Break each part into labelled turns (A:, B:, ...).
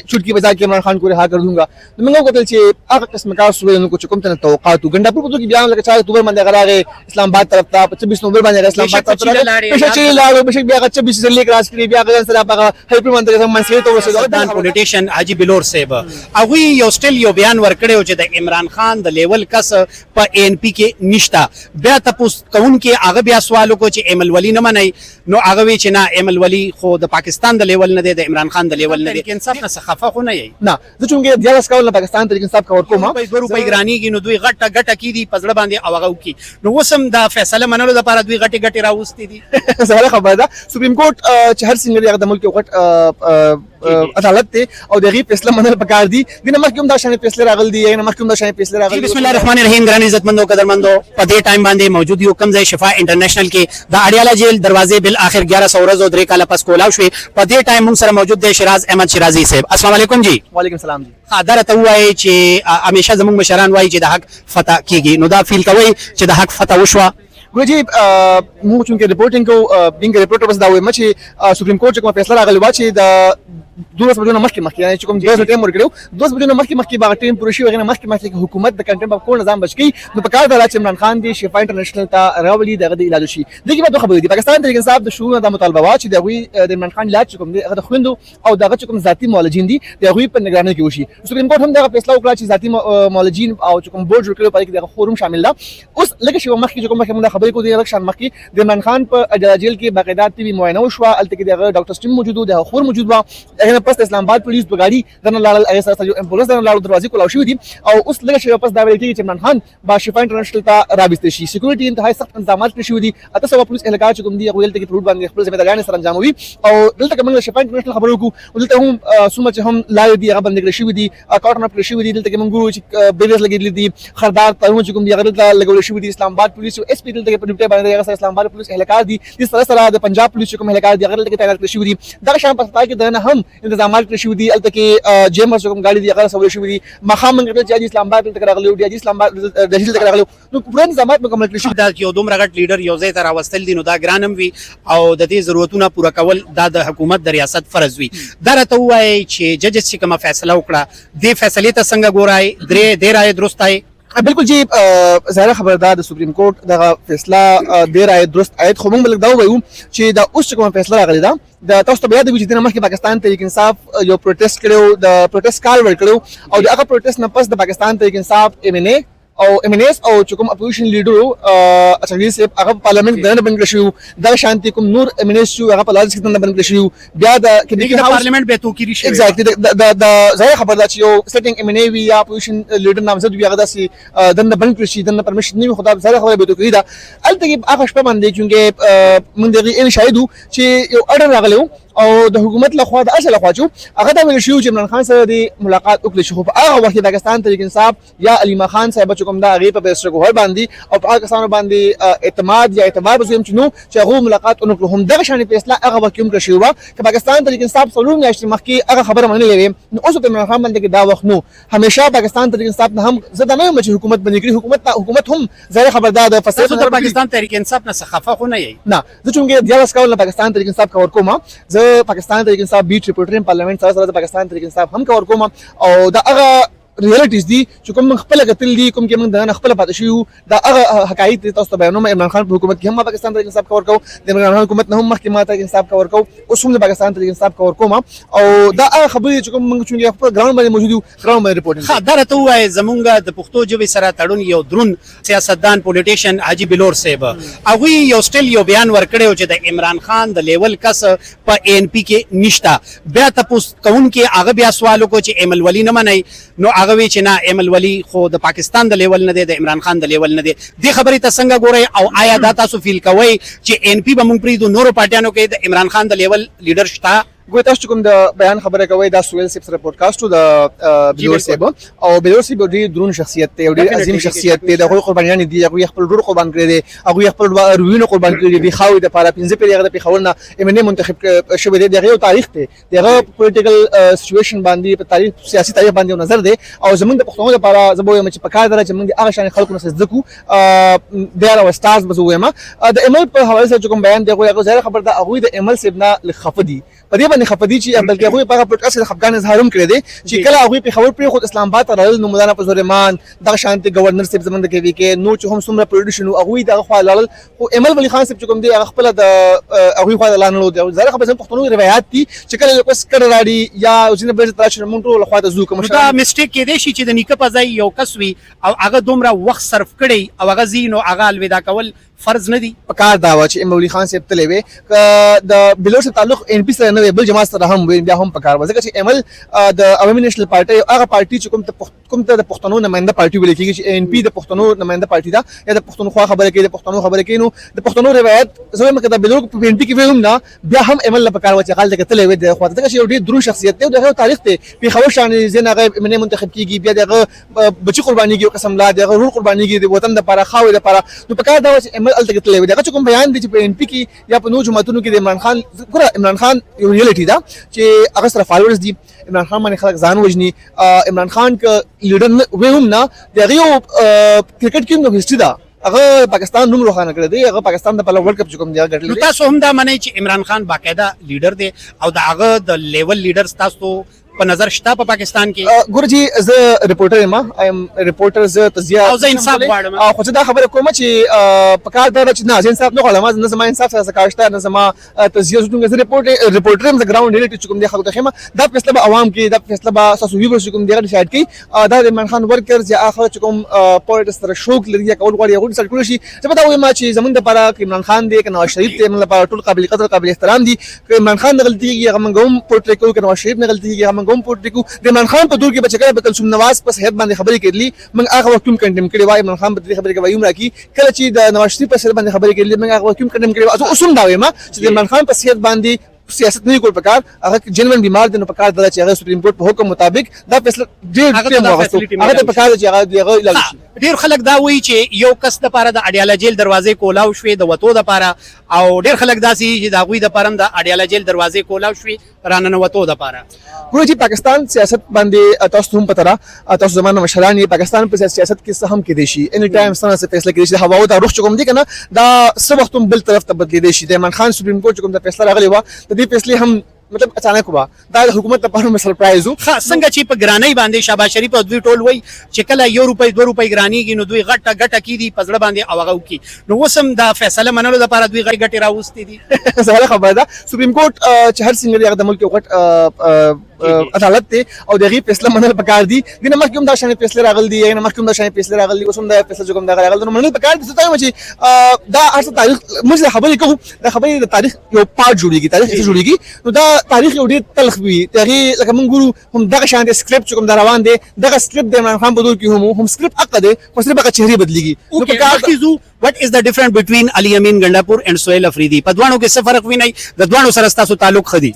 A: चुटकी बजा के इमरान खान को रिहा कर दूंगा तो मैं कतल से आग किस्म का सुबह को चुकम तन तवक्कात गंडापुर पुतो की बयान लगा 4 अक्टूबर में अगर आगे इस्लामाबाद तरफ था 26 नवंबर में इस्लामाबाद तरफ पेशा चले लाड़ो बेशक बिया 26 से लेकर आज के बिया का सर आपका हेल्प मंत्री से मनसे तो वसे
B: दान पॉलिटिशियन हाजी बिलोर साहब अगुई यो स्टिल यो बयान वर्कड़े हो च इमरान खान द लेवल कस प एनपी के निष्ठा बया तपुस कौन के आगे बया सवालों को च एमएल वली न मनाई नो आगे वे च ना एमएल वली खो द पाकिस्तान द लेवल न दे इमरान खान द लेवल न दे इंसाफ न सखाफा को नहीं
A: ना जो चुंगे दिया स्काउल पाकिस्तान तरीके इंसाफ का और कोमा
B: रुपए ग्रानी की नो दुई गट्टा की दी पजड़ा बांधे अवागाऊ की नो वसम दा फैसला मनलो द पारा दुई गट्टे राउस्ती दी
A: सवाल खबर दा सुप्रीम कोर्ट चहर सिंह ने मुल्क के वक्त अदालत थे और दगी फैसला मनल पकार दी दिन मखकुम दा शान फैसले रागल दी है मखकुम दा शान फैसले रागल
B: बिस्मिल्लाहिर रहमानिर रहीम ग्रानी इज्जतमंदो कदरमंदो पदे टाइम बांधे मौजूदी हुक्म जय शिफा इंटरनेशनल के द अडियाला जेल दरवाजे बिल आखिर 1100 रोज और काला पस कोलाव शे पदे टाइम मुंग सर मौजूद दे शिराज अहमद शिराजी साहब अस्सलाम वालेकुम जी
A: वालेकुम सलाम जी
B: खादर तहुआ है चे हमेशा जमुंग मशरान वाई चे द हक फता कीगी नो दा फील कवई चे द हक फता उशवा
A: गुरुजी मु चुनके रिपोर्टिंग को बिंग रिपोर्टर बस दावे मची सुप्रीम कोर्ट को फैसला रागल वाची द दोस बजून मखकी यानी चुकम दोस टाइम वर्कड़ो दोस बजून मखकी बाग टीम पुरुषी वगैरह मखकी की हुकूमत द कंटेंट ऑफ कोण निजाम बचकी नो पकार दला इमरान खान दी शिफा इंटरनेशनल ता रावली द गदी इलाजशी देखिए बात खबर दी पाकिस्तान तरीके इंसाफ द शुरू द मुतालबा वाची द हुई इमरान खान इलाज चुकम द खुंदो और द चुकम जाती मौलजीन दी द हुई पर निगरानी की वशी सुप्रीम कोर्ट हम द फैसला उकला ची जाती मौलजीन और चुकम बोर्ड रुकलो पर द फोरम शामिल दा उस लगे शिव मखकी चुकम मखकी खबर को दी इलेक्शन मखकी इमरान खान पर जेल के बाकायदा टीवी मुआयना उशवा अलतकी द डॉक्टर स्टीम मौजूद द खोर मौजूद वा एहना पस इस्लामाबाद पुलिस बगाड़ी दन लाल ऐसा जो एम्बुलेंस दन लाल दरवाजे को लाउशी हुई और उस लगे शे वापस दावे की इमरान खान बा शिफा इंटरनेशनल ता राबिस्ते शी सिक्योरिटी इंतहाई सख्त इंतजामात की हुई अत सब पुलिस एहलकार चुकम दी अगुल तक फ्रूट बांध खबर जिम्मेदारियां सर अंजाम हुई और दिल तक मंग शिफा इंटरनेशनल खबरों को दिल तक हम सुमच हम लाइव दी बंद की हुई कॉटन ऑफ हुई दिल तक मंगू बेलेस लगी दी खरदार तरुण चुकम दी अगर लगो हुई इस्लामाबाद पुलिस एसपी दिल तक निपटे बांध इस्लामाबाद पुलिस एहलकार दी इस तरह पंजाब पुलिस चुकम एहलकार दी अगर तक तैनात की हुई दर शाम पता कि दन हम इंतजामात की हुई अल तक जेमर चुकम गाड़ी दी अगर सवले हुई मकाम मंगल जाजी इस्लामाबाद तक रगले उड़ी जाजी इस्लामाबाद दहलील तक रगले तो पूरे इंतजामात मुकम्मल की हुई
B: दा कि दोम रगट लीडर योजे तरा वस्तल दिन दा ग्रानम वी और दती जरूरतुना पूरा कवल दा हुकूमत द रियासत फर्ज वी दर तहुआ है छे जजेस से कमा फैसला उकड़ा दे फैसले त संग गोराए देर आए दुरुस्त आए
A: बिल्कुल जी ज़ाहिर खबरदार सुप्रीम कोर्ट दा फैसला देर आए दुरुस्त आयत खो मंग दाव गयू चे दा उस चको फैसला रागले दा द तोस्त बयाद भी जितना मख पाकिस्तान तरीके इंसाफ जो प्रोटेस्ट करो द प्रोटेस्ट कार वर्क करो और द अगर प्रोटेस्ट न पस द पाकिस्तान तरीके इंसाफ एमएनए और एमएनएस और चुकम अपोजिशन लीडर अच्छा से अगर पार्लियामेंट दन बन के शुरू द शांति कुम नूर एमएनएस जो अगर पार्लियामेंट कितना बन के शुरू ब्याद के
B: लेकिन पार्लियामेंट बेतु की रिश
A: एग्जैक्टली द ज़ाहिर खबरदार छियो सेटिंग एमएनए वी या अपोजिशन लीडर नाम से भी अगर से दन बन के शी दन परमिशन नहीं खुदा ज़ाहिर खबर बेतु की दा अल तक आखिर पे मान दे क्योंकि मन दे इन शायद चे यो ऑर्डर लागले और द हुकूमत लखवा द असल लखवाचू अगर दा शिव इमरान खान से दी मुलाकात उकले शुरू आ वक्त पाकिस्तान तरीके इंसाफ या अलीमा खान साहब चुकम दा आगे पे बेस्टर को हर बांधी और पाकिस्तान बांधी एतमाद या एतबार बजुम चुनो चाहो मुलाकात उनको हम दरशानी फैसला अगर वक्यूम का शुरू कि पाकिस्तान तरीके इंसाफ सलूम या मक्की अगर खबर मांगने लेवे उस पे इमरान खान बंदे के दा वक्त नो हमेशा पाकिस्तान तरीके इंसाफ हम ज्यादा नहीं मच हुकूमत बनी की हुकूमत हम ज़ाहिर खबरदार फसद
B: पाकिस्तान तरीके इंसाफ न सखाफा को नहीं
A: ना जो चुंगे दिया स्काउल पाकिस्तान तरीके इंसाफ का और कोमा पाकिस्तान तरीके इंसाफ बीट रिपोर्टर पार्लियामेंट सारा पाकिस्तान तरीके इंसाफ हम का और कोमा और दा अगर रियलिटीज दी चुकम खपल गतिल दी कुम के मन दन खपल पातशु दा अगर हकायत तोस्त बयानों में इमरान खान हुकूमत की हम पाकिस्तान तरीके इंसाफ का और को इमरान खान हुकूमत न हम महकमा तरीके इंसाफ का और को उसम पाकिस्तान तरीके इंसाफ का और कोमा और दा खबर चुकम मंग चुंगे ग्राउंड में मौजूद ग्राउंड में रिपोर्टिंग
B: खदर तो हुआ है जमुंगा द पुख्तो जो भी सरा तड़ुन यो द्रुन सियासतदान पॉलिटिशियन हाजी बिलोर साहब अगुई यो स्टिल यो बयान वर्कड़े हो च इमरान खान द लेवल कस प एनपी के निष्ठा बया तपुस कौन के आगे बया सवालों को च एमएल वली न मनाई नो आगे च ना एमएल वली खो द पाकिस्तान द लेवल न दे द इमरान खान द लेवल न दे खबरी त संग गोरे औ आया दाता सु फील कवई च एनपी बमुंग प्री दो नोरो पार्टियानो के द इमरान खान द लेवल लीडर था
A: गोताश चुकम द बयान खबर का वे द सुहेल सिप्स पॉडकास्ट टू द बिलोर से और बिलोर से बड़ी द्रुन शख्सियत थे बड़ी अजीम शख्सियत थे द कुर्बानियां दी या कोई खपल कुर्बान करे दे अगु खपल रुइन कुर्बान करे दे खाऊ द पारा पिंजे पे यगा पे खवरना एमएनए मुंतखब शबे दे यगा तारीख थे यगा पॉलिटिकल सिचुएशन बांधी तारीख सियासी तारीख बांधी नजर दे और जमन द पख्तों द पारा जबो यम पका दरा जमन द आशान खलक न सजदकू दे आर स्टार्स बजो यमा द एमएल पर हवाले से चुकम बयान दे को यगा ज़ाहिर खबर द अगु द एमएल से बना लखफदी पदे باندې خپدي چې بلکې هغه په پودکاسټ د خپګان اظهار هم کړی دی چې کله هغه په خبر پر خود اسلام آباد راغل نو مولانا فضل الرحمن دغه شانتي گورنر صاحب زمونږ کې وی کې نو چې هم څومره پروډکشن هغه دغه خو لاله او امل ولی خان صاحب چې کوم دی هغه خپل د هغه خو لاله دی زره خبر زم پښتون روایت دي چې کله یو کس کړه راړي یا ځینې به تاسو مونږ ټول خو ته زو کوم
B: دا میسټیک کې دی چې د نیکه په ځای یو کس وي او هغه دومره وخت صرف کړي او هغه زینو هغه الوداع کول فرض نه دي
A: پکار دا و چې امولی خان صاحب تلې وي د بلور سره تعلق ان پی سره نه بل جماعت سره هم وي بیا هم پکار و ځکه چې امل د عوامي نېشنل پارټي هغه پارټي چې کوم ته د پښتنو نماینده پارټي ویل کېږي چې ان پی د پښتنو نماینده پارټي دا یا د پښتونخوا خبره کوي د پښتنو خبره کوي نو د پښتنو روایت زه مکه د بلور په ان پی کې ویم نه بیا هم امل پکار و چې غال دغه تلې وي د خو ځکه چې یو ډېر درو شخصیت دی او دغه تاریخ ته په خبر شان زین هغه منه منتخب کیږي بیا دغه بچی قربانيږي قسم لا دغه رول قربانيږي د وطن د لپاره خاوي د لپاره نو پکار دا چې امل الته تلې وي دغه کوم بیان دي چې په ان پی کې یا په نو جماعتونو کې د عمران خان ګوره عمران خان یو ریالټي دا چې هغه سره فالوورز دي عمران خان باندې خلک ځان وژني عمران خان ک لیډر و هم نه دغه یو کرکټ کې نو هیستوري دا هغه پاکستان نوم روښانه کړی دی هغه پاکستان د ورلد کپ کوم دی ګټل
B: نو تاسو هم دا منئ چې عمران خان باقاعده لیډر دی او دا هغه د لیول لیډر تاسو په نظر شته په پاکستان کې
A: ګور جی زه ریپورټر یم ایم ریپورټر زه تزیه
B: او زه انصاف غواړم
A: او خو دا خبره کوم چې پکار دا چې نه انصاف نه غواړم نه زما انصاف سره کارشته نه زما تزیه زه زه ریپورټر یم زه ګراوند ریلیټ چې کوم دی خلکو ته خیمه دا فیصله به عوام کې دا فیصله به تاسو ویورز کوم دی ډیسایډ کوي دا عمران خان ورکرز یا اخر چې کوم پولیټکس سره شوق لري یا کول غواړي هغه ډیسایډ کولی شي چې په دا وایم چې زمونږ لپاره عمران خان دی کنه شریف دی موږ لپاره ټول قابل قدر قابل احترام دي عمران خان غلطي هغه موږ هم پورټریټ کوو کنه شریف نه غلطي هغه موږ هم پورټریټ کوو د عمران خان په دور کې بچ کړه بکلسوم نواز په صحت باندې خبرې کړلې موږ هغه وخت هم کنډم کړی وای عمران خان په دې خبرې کې وایو راکی کله چې د نواز شریف په صحت باندې خبرې کړلې موږ هغه وخت هم کنډم کړی اوس هم دا وایم چې د عمران خان په صحت باندې سیاست نه کول پکار هغه جنون بیمار دي نو پکار د چې هغه سپریم کورټ په حکم مطابق دا فیصله ډېر ټیم واغستو هغه ته پکار چې هغه علاج شي
B: ډیر خلک دا وایي چې یو کس د پاره د اډیاله جیل دروازې کولاو شوې د وتو د پاره او ډیر خلک داسي چې دا غوي د پاره د اډیاله جیل دروازې کولاو شوې راننه وتو د پاره
A: ګورو چې پاکستان سیاست باندې تاسو هم پته را تاسو زمانه مشران پاکستان په سیاست کې څه هم کې دي شي اني ټایم سره څه فیصله کوي چې هوا او د روح چوم دي کنه دا څه وخت هم بل طرف ته بدلی دي شي د عمران خان سپریم کورټ کوم د فیصله راغلی و د دې فیصله هم مطلب اچانک ہوا دا حکومت لپاره مې سرپرایز وو
B: څنګه چې په ګرانۍ باندې شاباش شریف او دوی ټول وای چې کله یو روپۍ 2 روپۍ ګرانیږي نو دوی غټه کی دي پزړه باندې او هغه کی نو وسم دا فیصله منلو لپاره دوی غټي راوستي دي
A: سوال خبره ده سپریم کورټ چې هر څنګه یو د ملک غټ عدالت ته او دغه فیصله منل پکار دي دنه مخکوم دا شانه فیصله راغل دي یا مخکوم دا شانه فیصله راغل دي وسم دا فیصله کوم دا راغل نو منل پکار دي ستاسو چې دا هر تاریخ موږ خبرې کوو دا خبرې د تاریخ یو پارت جوړیږي تاریخ څه جوړیږي نو دا تاریخ یو ډېر تلخ وي دغه لکه موږ ګورو هم دغه شانه سکرپټ کوم دا روان دي دغه سکرپټ د عمران خان په دور کې هم سکرپټ حق ده خو صرف هغه چهره بدلیږي
B: نو پکار what is the difference between Ali Amin Gandapur and Sohail Afridi په دوانو کې څه فرق ویني د دوانو سره تاسو تعلق خدي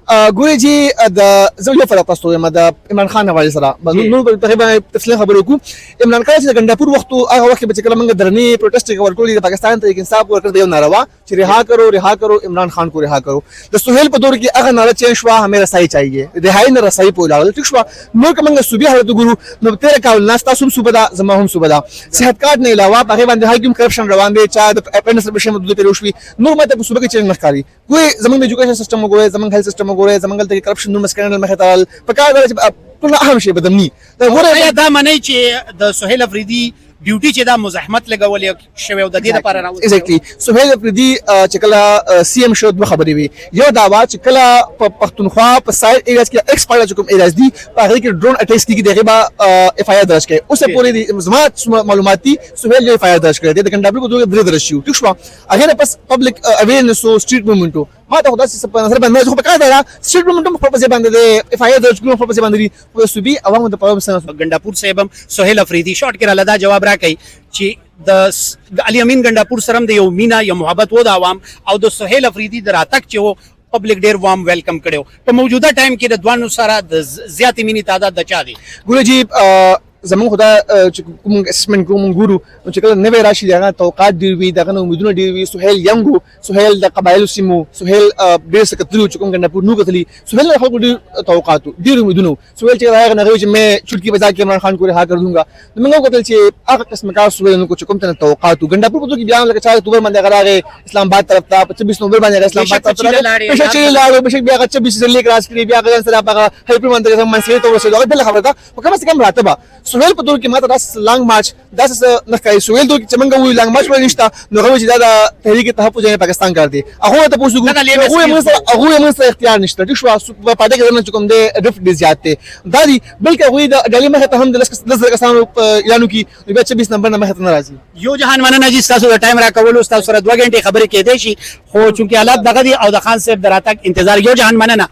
A: ګوري جی د زه یو فرق تاسو یم د عمران خان حواله سره نو تقریبا تفصیل خبرو کو عمران خان چې غنداپور وخت هغه وخت چې کله موږ درنی پروټیسټ ورکړل د پاکستان ته انصاف ورکړ دی ناروا چې رها کرو عمران خان کو رها کرو د سہیل په دور کې هغه ناره چین شو همه رسای چاهیے رهایی نه رسای په لاول ټیک شو نو کومه صوبې حالت ګورو نو تیر کول ناس تاسو صوبه دا زما هم صوبه دا صحت کارت نه علاوه هغه باندې هاګم کرپشن روان دي چا د اپندس بشه مدد پیرو شوی نو مته په صوبه کې چین نخکاری کوئی زمونږ ایجوکیشن سیستم وګورئ زمونږ هیلث سیستم وګورئ زمونږ د کرپشن نو مسکنل مخه تعال پکار دا چې ټول اهم شی بدمنی
B: دا ګوره دا معنی چې د سہیل افریدی ډیوټي چې دا مزاحمت لګولې شوی او د دې لپاره راوځي
A: ایگزیکټلی سہیل افریدی چې کله سی ایم شو دوه خبرې وي یو دا وا چې کله په پښتونخوا په سایډ ایریاز کې ایکس پارټ کوم ایریاز دي په هغه کې ډرون اٹیکس کیږي دغه با اف آی آر درج کړي اوسه پوری زما معلوماتي سہیل یو اف آی آر درج کړي د کنډابل کو دوه درې درج شو ټیک شو هغه پس پبلک اویرنس او سټریټ موومېنټ ما ته خدای څه په نظر باندې خو پکاره دا سټریټ موومېنټ په ځای باندې اف آی آر درج کړو په ځای باندې په صوبې عوامو د پروګرام سره
B: غنداپور صاحب سہیل افریدی شارټ کې را لدا جواب راکړي چې د علي امین غنداپور سره د یو مینا یا محبت و د عوام او د سہیل افریدی د راتک چې و پبلک ډیر وارم ویلکم کړو په موجوده ټایم کې د دوانو سره د زیاتې مینی تعداد د چا دي
A: ګورو جی زمون خدا چې کوم اسسمنت کوم ګورو چې کله نوې راشي دغه توقعات ډیر وي دغه امیدونه ډیر وي سهیل ینګو سهیل د قبایلو سیمو سهیل ډیر سکتلو چې کوم ګنه نو کتلی سهیل له خلکو ډیر توقعات ډیر امیدونه سهیل چې راغی نه چې مې چټکی بجا کې عمران خان کو رها کر دونګا موږ کتل چې هغه قسم کار سهیل نو کوم ته توقعات ګنده په کې بیان لکه 4 اکتوبر باندې غراغه اسلام آباد طرف ته 25 نومبر باندې اسلام آباد طرف ته بشک چې لاړو بشک بیا 26 ځلې کراس کړی بیا غزن سره هغه هیپر باندې سم منسلې ته ورسېدو بل خبره ده او کم څه کم راتبه سهیل په تور کې ماته داس لانګ مارچ داس نه کوي سهیل دوی چې موږ وی لانګ مارچ ولې نشته نو هغه چې دا تحریک تحفظ پاکستان کار دی هغه ته پوښتنه هغه موږ سره اختیار نشته د شو په پاده کې نه کوم دی ډفټ دی زیاته دا دی بلکې هغه د ډالۍ مخه ته هم د لس کسانو اعلان کی بیا 26 نمبر نه مخه ته ناراضي
B: یو جهان مننه جی تاسو د ټایم راکولو تاسو سره 2 غنټې خبرې کېدې شي خو چونکی حالات دغه دي او د خان صاحب دراتک انتظار یو جهان مننه